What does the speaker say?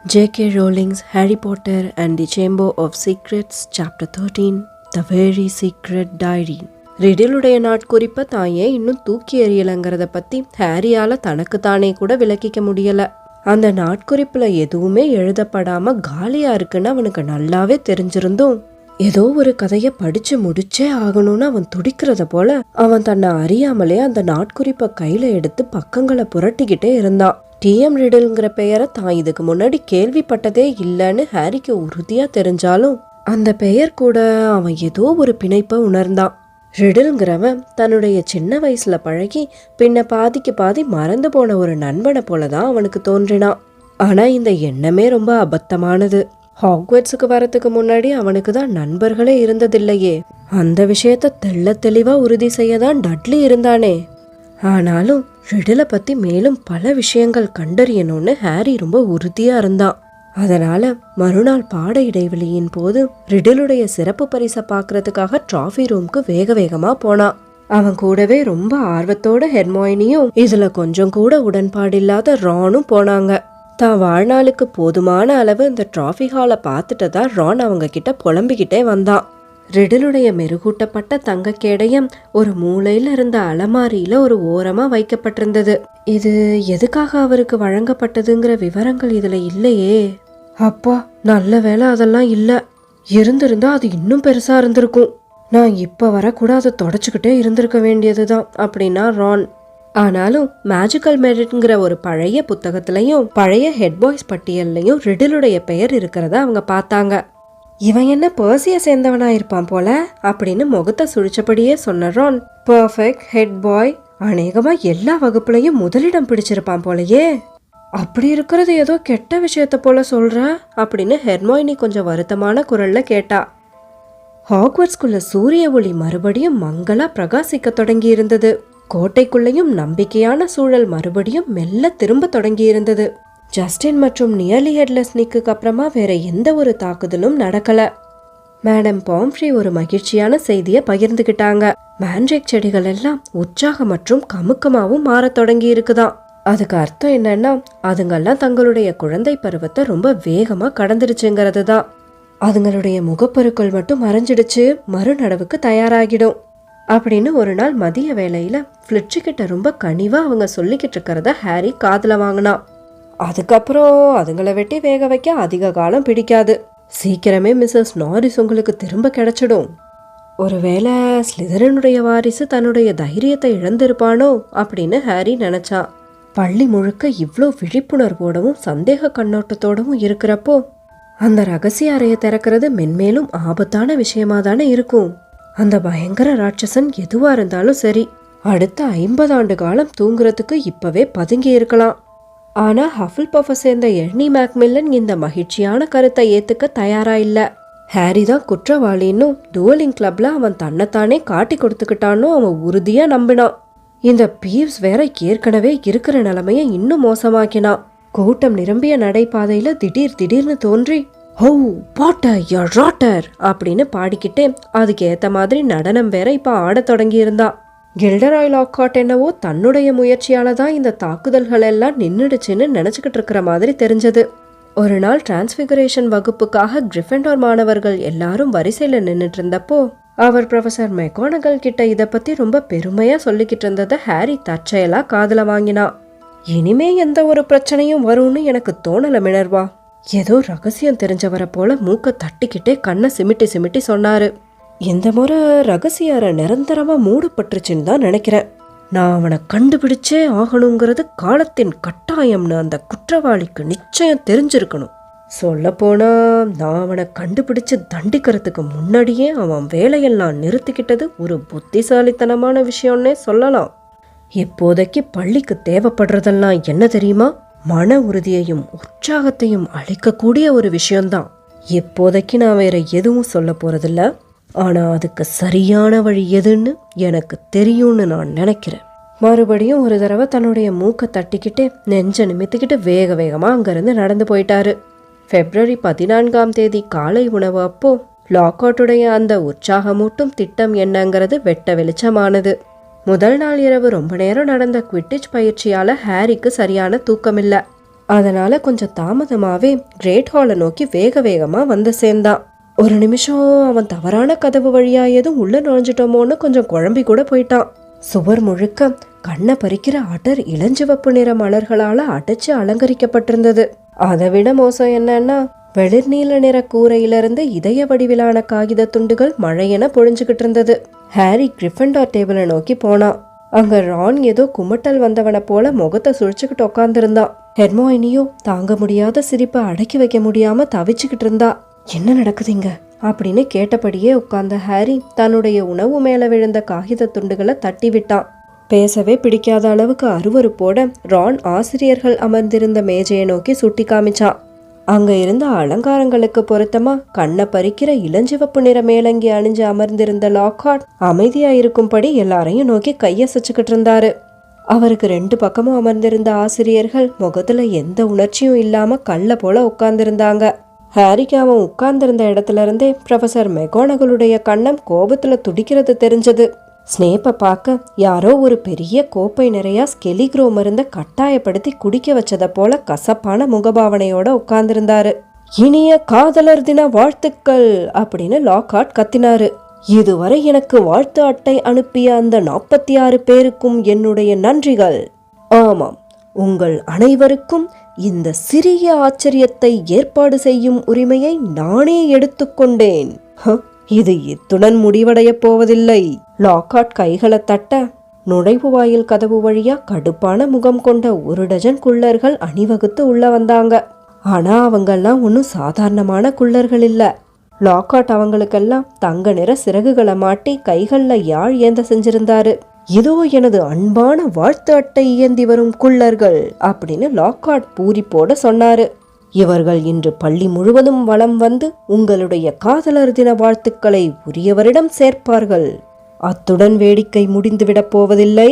J.K. Rowling's Harry Potter and the Chamber of Secrets Chapter 13 The Very Secret Diary. ரிடிலுடைய நாட்குறிப்பை தான் ஏன் இன்னும் தூக்கி எறியலைங்கிறத பற்றி ஹாரியால் தனக்கு தானே கூட விளக்கிக்க முடியலை. அந்த நாட்குறிப்பில் எதுவுமே எழுதப்படாமல் காலியாக இருக்குன்னு அவனுக்கு நல்லாவே தெரிஞ்சிருந்தும் ஏதோ ஒரு கதையை படிச்சு முடிச்சே ஆகணும்னு அவன் துடிக்கிறத போல அவன் தன்னை அறியாமலே அந்த நாட்குறிப்பை கையில எடுத்து பக்கங்களை புரட்டிக்கிட்டே இருந்தான். டிஎம் ரிடில்ங்கிற பெயரை தான் இதுக்கு முன்னாடி கேள்விப்பட்டதே இல்லைன்னு ஹாரிக்கு உறுதியா தெரிஞ்சாலும் அந்த பெயர் கூட அவன் ஏதோ ஒரு பிணைப்பை உணர்ந்தான். ரிடில்ங்கிறவன் தன்னுடைய சின்ன வயசுல பழகி பின்ன பாதிக்கு பாதி மறந்து போன ஒரு நண்பனை போலதான் அவனுக்கு தோன்றினான். ஆனா இந்த எண்ணமே ரொம்ப அபத்தமானது. ஹாக்வர்ட்ஸுக்கு வரத்துக்கு முன்னாடி அவனுக்கு தான் நண்பர்களே இருந்ததில்லையே. அந்த விஷயத்த தெள்ள தெளிவா உறுதி செய்யதான் டட்லி இருந்தானே. ஆனாலும் ரிடிலை பத்தி மேலும் பல விஷயங்கள் கண்டறியணும்னு ஹாரி ரொம்ப உறுதியா இருந்தான். அதனால மறுநாள் பாட இடைவெளியின் போது ரிடிலுடைய சிறப்பு பரிசை பாக்குறதுக்காக டிராஃபி ரூம்க்கு வேக வேகமா போனான். அவன் கூடவே ரொம்ப ஆர்வத்தோட ஹெர்மாயினியும் இதுல கொஞ்சம் கூட உடன்பாடில்லாத ரானும் போனாங்க. தான் வாழ்நாளுக்கு போதுமான அளவு இந்த டிராஃபி ஹாலை பார்த்துட்டதா ரான் அவங்க கிட்ட புலம்பிக்கிட்டே வந்தான். ரிடிலுடைய மெருகூட்டப்பட்ட தங்க கேடயம் ஒரு மூலையில இருந்த அலமாரியில ஒரு ஓரமா வைக்கப்பட்டிருந்தது. இது எதுக்காக அவருக்கு வழங்கப்பட்டதுங்கிற விவரங்கள் இதுல இல்லையே. அப்பா, நல்ல வேலை அதெல்லாம் இல்ல. இருந்திருந்தா அது இன்னும் பெருசா இருந்திருக்கும். நான் இப்ப வர கூட அதை தொடச்சுக்கிட்டே இருந்திருக்க வேண்டியதுதான் அப்படின்னா ரான். ஆனாலும் மேஜிக்கல் மெரிட்ங்கிற ஒரு பழைய புத்தகத்திலையும் பழைய ஹெட் பாய்ஸ் பட்டியல்லையும் ரிடிலுடைய பெயர் இருக்கிறத அவங்க பார்த்தாங்க. இவன் என்ன பர்சிய சேர்ந்தவனா இருப்பான் போல அப்படின்னு முகத்தை சுழிச்சபடியே சொன்ன ரான், பர்ஃபெக்ட் ஹெட் பாய், அநேகமா எல்லா வகுப்புலையும் முதலிடம் பிடிச்சிருப்பான் போலயே. அப்படி இருக்கிறது ஏதோ கெட்ட விஷயத்த போல சொல்ற அப்படின்னு ஹெர்மாயினி கொஞ்சம் வருத்தமான குரல்ல கேட்டா. ஹாக்வர்ட்ஸ்குள்ள சூரிய ஒளி மறுபடியும் மங்களா பிரகாசிக்க தொடங்கி இருந்தது. கோட்டைக்குள்ளேயும் நம்பிக்கையான சூழல் மறுபடியும் மெல்ல திரும்ப தொடங்கி இருந்தது. ஜஸ்டின் மற்றும் நியர்லி ஹெட்லெஸ் நிக்குக்கு அப்புறமா வேற எந்த ஒரு தாக்குதலும் நடக்கல. மேடம் பாம்ஃப்ரே ஒரு மகிழ்ச்சியான செய்தியை பகிர்ந்துகிட்டாங்க. மேண்ட்ரேக் செடிகள் எல்லாம் உற்சாகம் மற்றும் கமுக்கமாவும் மாற தொடங்கி இருக்குதான். அதுக்கு அர்த்தம் என்னன்னா அதுங்கெல்லாம் தங்களுடைய குழந்தை பருவத்தை ரொம்ப வேகமா கடந்துடுச்சுங்கிறது தான். அதுங்களுடைய முகப்பருக்கள் மட்டும் மறைஞ்சிடுச்சு, மறுநடவுக்கு தயாராகிடும் அப்படின்னு ஒரு நாள் மதிய வேளையில ஃபிளிட்சி கிட்ட ரொம்ப கனிவா அவங்க சொல்லிக்கிட்டு இருக்கிறத ஹாரி காதுல வாங்கினான். அதுக்கப்புறம் அதுங்களை வெட்டி வேக வைக்க அதிக காலம் பிடிக்காது. சீக்கிரமே மிஸ்ஸஸ் நாரிஸ் உங்களுக்கு திரும்ப கிடைச்சிடும். ஒருவேளை ஸ்லிதரனுடைய வாரிசு தன்னுடைய தைரியத்தை இழந்திருப்பானோ அப்படின்னு ஹாரி நினைச்சான். பள்ளி முழுக்க இவ்வளோ விழிப்புணர்வோடவும் சந்தேக கண்ணோட்டத்தோடவும் இருக்கிறப்போ அந்த ரகசிய அறையை திறக்கிறது மென்மேலும் ஆபத்தான விஷயமா தானே இருக்கும். அந்த பயங்கர ராட்சசன் எதுவா இருந்தாலும் சரி, அடுத்த 50 ஆண்டு காலம் தூங்குறதுக்கு இப்பவே பதுங்கி இருக்கலாம். ஆனா ஹஃபில் பஃபை சேர்ந்த எர்னி மேக்மில்லன் இந்த மகிழ்ச்சியான கருத்தை ஏத்துக்க தயாரா இல்ல. ஹாரி தான் குற்றவாளின்னு டூவலிங் கிளப்ல அவன் தன்னைத்தானே காட்டி கொடுத்துக்கிட்டான்னு அவன் உறுதியா நம்பினான். இந்த பீவ்ஸ் வேற ஏற்கனவே இருக்கிற நிலைமைய இன்னும் மோசமாக்கினான். கூட்டம் நிரம்பிய நடைபாதையில திடீர்னு தோன்றி ஹோ பாட்டர் யோர் ராட்டர் அப்படின்னு பாடிக்கிட்டே அதுக்கு ஏத்த மாதிரி நடனம் வேற இப்ப ஆட தொடங்கி இருந்தான். கில்டராய் லாக்காட் என்னவோ தன்னுடைய முயற்சியால தான் இந்த தாக்குதல்கள் எல்லாம் நின்றுடுச்சுன்னு நினைச்சுக்கிட்டு இருக்கிற மாதிரி தெரிஞ்சது. ஒரு நாள் டிரான்ஸ்பிகரேஷன் வகுப்புக்காக கிரிஃபெண்டோர் மாணவர்கள் எல்லாரும் வரிசையில நின்றுட்டு இருந்தப்போ அவர் ப்ரொஃபசர் மெக்கானகல் கிட்ட இதை பத்தி ரொம்ப பெருமையா சொல்லிக்கிட்டு இருந்ததை ஹாரி தற்செயலா காதுல வாங்கினான். இனிமே எந்த ஒரு பிரச்சனையும் வரும்னு எனக்கு தோணல மினர்வா. ஏதோ ரகசியம் தெரிஞ்சவரை போல மூக்க தட்டிக்கிட்டே கண்ணை சிமிட்டி சொன்னாரு. இந்த முறை ரகசிய அறை நிரந்தரமா மூடப்பட்டுருச்சுன்னு தான் நினைக்கிறேன். நான் அவனை கண்டுபிடிச்சே ஆகணுங்கிறது காலத்தின் கட்டாயம்னு அந்த குற்றவாளிக்கு நிச்சயம் தெரிஞ்சிருக்கணும். சொல்ல போனா நான் அவனை கண்டுபிடிச்சு தண்டிக்கிறதுக்கு முன்னாடியே அவன் வேலையெல்லாம் நிறுத்திக்கிட்டது ஒரு புத்திசாலித்தனமான விஷயம்னே சொல்லலாம். இப்போதைக்கு பள்ளிக்கு தேவைப்படுறதெல்லாம் என்ன தெரியுமா? மன உறுதியையும் உற்சாகத்தையும் அளிக்கக்கூடிய ஒரு விஷயம்தான். இப்போதைக்கு நான் வேற எதுவும் சொல்ல போறதில்ல. ஆனா அதுக்கு சரியான வழி எதுன்னு எனக்கு தெரியும்னு நான் நினைக்கிறேன். மறுபடியும் ஒரு தடவை தன்னுடைய மூக்க தட்டிக்கிட்டே நெஞ்ச நிமித்திக்கிட்டு வேக வேகமா அங்கிருந்து நடந்து போயிட்டாரு. பிப்ரவரி 14 காலை உணவு அப்போ லாக்காட்டுடைய அந்த உற்சாகமூட்டும் திட்டம் என்னங்கிறது வெட்ட வெளிச்சமானது. முதல் நாள் இரவு ரொம்ப நேரம் நடந்த குவிட்டிச் பயிற்சியால ஹாரிக்கு சரியான தூக்கமில்ல. அதனால கொஞ்சம் தாமதமாவே கிரேட் ஹாலை நோக்கி வேக வேகமா வந்து சேர்ந்தான். ஒரு நிமிஷம் அவன் தவறான கதவு வழியா எதுவும் உள்ள நுழைஞ்சிட்டோமோன்னு கொஞ்சம் குழம்பி கூட போயிட்டான். சுவர் முழுக்க கண்ணை பறிக்கிற அடர் இளஞ்சிவப்பு நிற மலர்களால அடைச்சு அலங்கரிக்கப்பட்டிருந்தது. அதை விட மோசம் என்னன்னா, வெளிர் நீல நிற கூரையிலிருந்து இதய வடிவிலான காகித துண்டுகள் மழையென பொழிஞ்சுகிட்டு இருந்தது. ஹாரி கிரிஃபண்டார் டேபிளை நோக்கி போனான். அங்க ரான் ஏதோ குமட்டல் வந்தவனை போல முகத்தை சுழிச்சுக்கிட்டு உட்காந்துருந்தான். ஹெர்மோயினியோ தாங்க முடியாத சிரிப்பை அடக்கி வைக்க முடியாம தவிச்சுக்கிட்டு இருந்தா. என்ன நடக்குதுங்க அப்படின்னு கேட்டபடியே உட்கார்ந்த ஹாரி தன்னுடைய உணவு மேல விழுந்த காகித துண்டுகளை தட்டி விட்டான். பேசவே பிடிக்காத அளவுக்கு அருவருப்போட ரான் ஆசிரியர்கள் அமர்ந்திருந்த மேஜையை நோக்கி சுட்டி காமிச்சான். அங்க இருந்த அலங்காரங்களுக்கு பொருத்தமா கண்ணை பறிக்கிற இளஞ்சிவப்பு நிற மேலங்கி அணிஞ்சு அமர்ந்திருந்த லாக்ஹார்ட் அமைதியா இருக்கும்படி எல்லாரையும் நோக்கி கையசைச்சுக்கிட்டு இருந்தாரு. அவருக்கு 2 பக்கமும் அமர்ந்திருந்த ஆசிரியர்கள் முகத்துல எந்த உணர்ச்சியும் இல்லாம கல்ல போல உட்கார்ந்திருந்தாங்க. ஹாரிக்கு அவன் உட்கார்ந்திருந்த இடத்துல இருந்தே ப்ரொஃபசர் மெகோனகலுடைய கண்ணம் கோபத்துல துடிக்கிறது தெரிஞ்சது. ஸ்னேப்பை பார்க்க யாரோ ஒரு பெரிய கோப்பை நிறையா ஸ்கெலிக்ரோ மருந்த கட்டாயப்படுத்தி குடிக்க வச்சதை போல கசப்பான முகபாவனையோட உட்கார்ந்திருந்தாரு. இனிய காதலர் தின வாழ்த்துக்கள் அப்படின்னு லாக்ஹார்ட் கத்தினாரு. இதுவரை எனக்கு வாழ்த்து அட்டை அனுப்பிய அந்த 46 பேருக்கும் என்னுடைய நன்றிகள். ஆமாம், உங்கள் அனைவருக்கும் இந்த சிறிய ஆச்சரியத்தை ஏற்பாடு செய்யும் உரிமையை நானே எடுத்துக்கொண்டேன். இது இத்துடன் முடிவடைய போவதில்லை. லாக்ஹார்ட் கைகளை தட்ட நுழைவு வாயில் கதவு வழியா கடுப்பான முகம் கொண்ட 1 டஜன் குள்ளர்கள் அணிவகுத்து உள்ள வந்தாங்க. ஆனா அவங்கெல்லாம் ஒன்னும் சாதாரணமான குள்ளர்கள் இல்ல. லாக்ஹார்ட் அவங்களுக்கெல்லாம் தங்க நிற சிறகுகளை மாட்டி கைகள்ல யாழ் ஏந்த செஞ்சிருந்தாரு. இதோ எனது அன்பான வாழ்த்து அட்டை இயந்தி வரும் குள்ளர்கள் அப்படின்னு லாக்ஹார்ட் பூரிப்போட சொன்னாரு. இவர்கள் இன்று பள்ளி முழுவதும் வலம் வந்து உங்களுடைய காதலர் தின வாழ்த்துக்களை உரியவரிடம் சேர்ப்பார்கள். அத்துடன் வேடிக்கை முடிந்துவிடப் போவதில்லை.